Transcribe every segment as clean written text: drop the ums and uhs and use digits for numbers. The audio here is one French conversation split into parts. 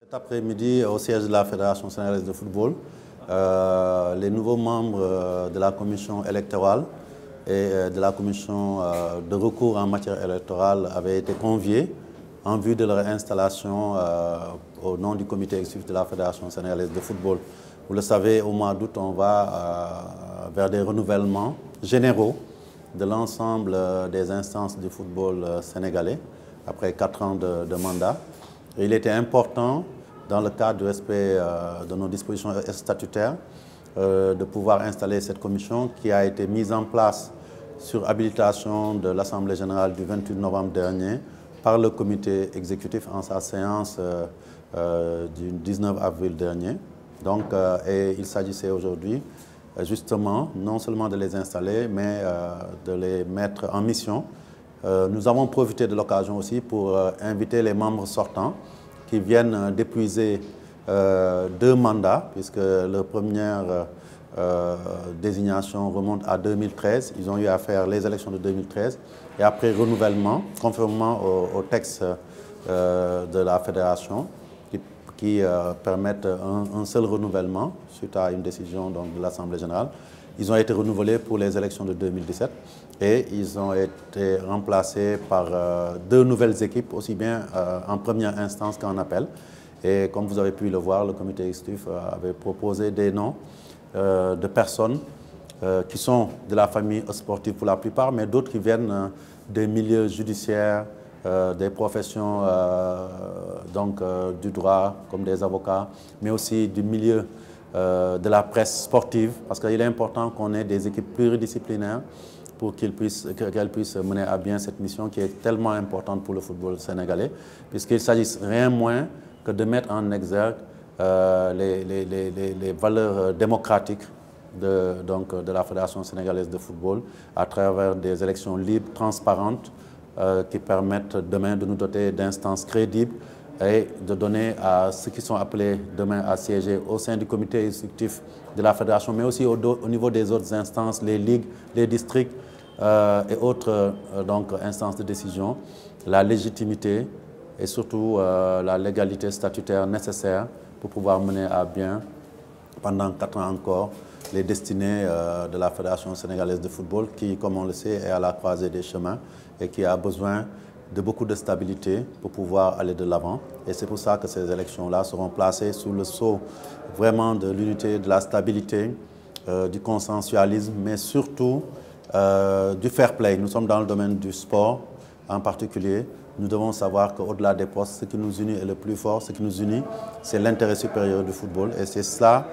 Cet après-midi, au siège de la Fédération sénégalaise de football, les nouveaux membres de la commission électorale et de la commission de recours en matière électorale avaient été conviés en vue de leur installation au nom du comité exécutif de la Fédération sénégalaise de football. Vous le savez, au mois d'août, on va vers des renouvellements généraux de l'ensemble des instances du football sénégalais après 4 ans de mandat. Et il était important, dans le cadre du respect de nos dispositions statutaires, de pouvoir installer cette commission qui a été mise en place sur habilitation de l'Assemblée générale du 28 novembre dernier par le comité exécutif en sa séance du 19 avril dernier. Donc, et il s'agissait aujourd'hui justement non seulement de les installer, mais de les mettre en mission. Nous avons profité de l'occasion aussi pour inviter les membres sortants qui viennent d'épuiser 2 mandats, puisque leur première désignation remonte à 2013. Ils ont eu à faire les élections de 2013 et après renouvellement, conformément au texte de la fédération, qui permettent un seul renouvellement suite à une décision donc, de l'Assemblée générale. Ils ont été renouvelés pour les élections de 2017 et ils ont été remplacés par 2 nouvelles équipes, aussi bien en première instance qu'en appel. Et comme vous avez pu le voir, le comité exécutif avait proposé des noms de personnes qui sont de la famille sportive pour la plupart, mais d'autres qui viennent des milieux judiciaires, des professions du droit, comme des avocats, mais aussi du milieu de la presse sportive, parce qu'il est important qu'on ait des équipes pluridisciplinaires pour qu'elles puissent mener à bien cette mission qui est tellement importante pour le football sénégalais, puisqu'il s'agit rien moins que de mettre en exergue les valeurs démocratiques de la Fédération sénégalaise de football à travers des élections libres, transparentes, qui permettent demain de nous doter d'instances crédibles et de donner à ceux qui sont appelés demain à siéger au sein du comité exécutif de la Fédération, mais aussi au niveau des autres instances, les ligues, les districts et autres instances de décision, la légitimité et surtout la légalité statutaire nécessaire pour pouvoir mener à bien, pendant 4 ans encore, les destinées de la Fédération sénégalaise de football qui, comme on le sait, est à la croisée des chemins et qui a besoin de beaucoup de stabilité pour pouvoir aller de l'avant. Et c'est pour ça que ces élections-là seront placées sous le sceau vraiment de l'unité, de la stabilité, du consensualisme, mais surtout du fair play. Nous sommes dans le domaine du sport en particulier. Nous devons savoir qu'au-delà des postes, ce qui nous unit est le plus fort. Ce qui nous unit, c'est l'intérêt supérieur du football. Et c'est cela,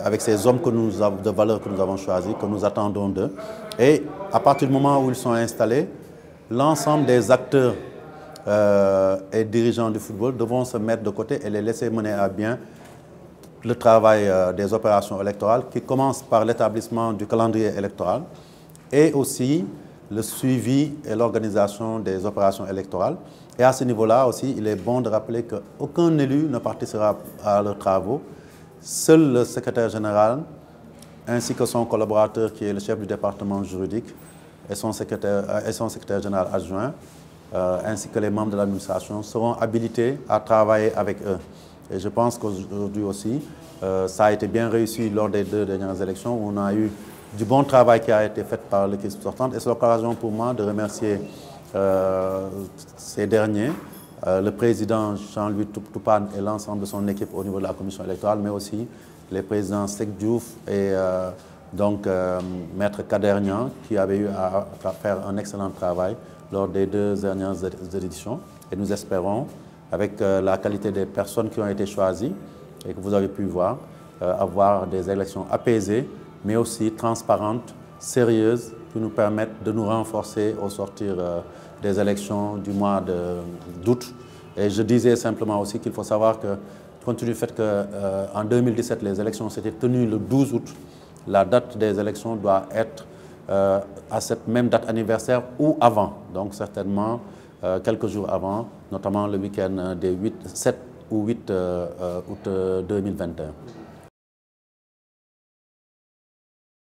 avec ces hommes de valeur que nous avons choisis, que nous attendons d'eux. Et à partir du moment où ils sont installés, l'ensemble des acteurs et dirigeants du football devront se mettre de côté et les laisser mener à bien le travail des opérations électorales qui commence par l'établissement du calendrier électoral et aussi le suivi et l'organisation des opérations électorales. Et à ce niveau-là aussi, il est bon de rappeler qu'aucun élu ne participera à leurs travaux. Seul le secrétaire général, ainsi que son collaborateur qui est le chef du département juridique et son secrétaire général adjoint, ainsi que les membres de l'administration, seront habilités à travailler avec eux. Et je pense qu'aujourd'hui aussi, ça a été bien réussi lors des 2 dernières élections où on a eu du bon travail qui a été fait par l'équipe sortante. Et c'est l'occasion pour moi de remercier ces derniers, le président Jean-Louis Toupane et l'ensemble de son équipe au niveau de la commission électorale, mais aussi les présidents Seck Diouf et Maître Kader Niang, qui avait eu à faire un excellent travail lors des 2 dernières éditions. Et nous espérons, avec la qualité des personnes qui ont été choisies et que vous avez pu voir, avoir des élections apaisées, mais aussi transparentes, sérieuses, qui nous permettent de nous renforcer au sortir des élections du mois d'août. Et je disais simplement aussi qu'il faut savoir que, compte tenu du fait qu'en 2017, les élections s'étaient tenues le 12 août, la date des élections doit être à cette même date anniversaire ou avant, donc certainement quelques jours avant, notamment le week-end des 7 ou 8 août 2021.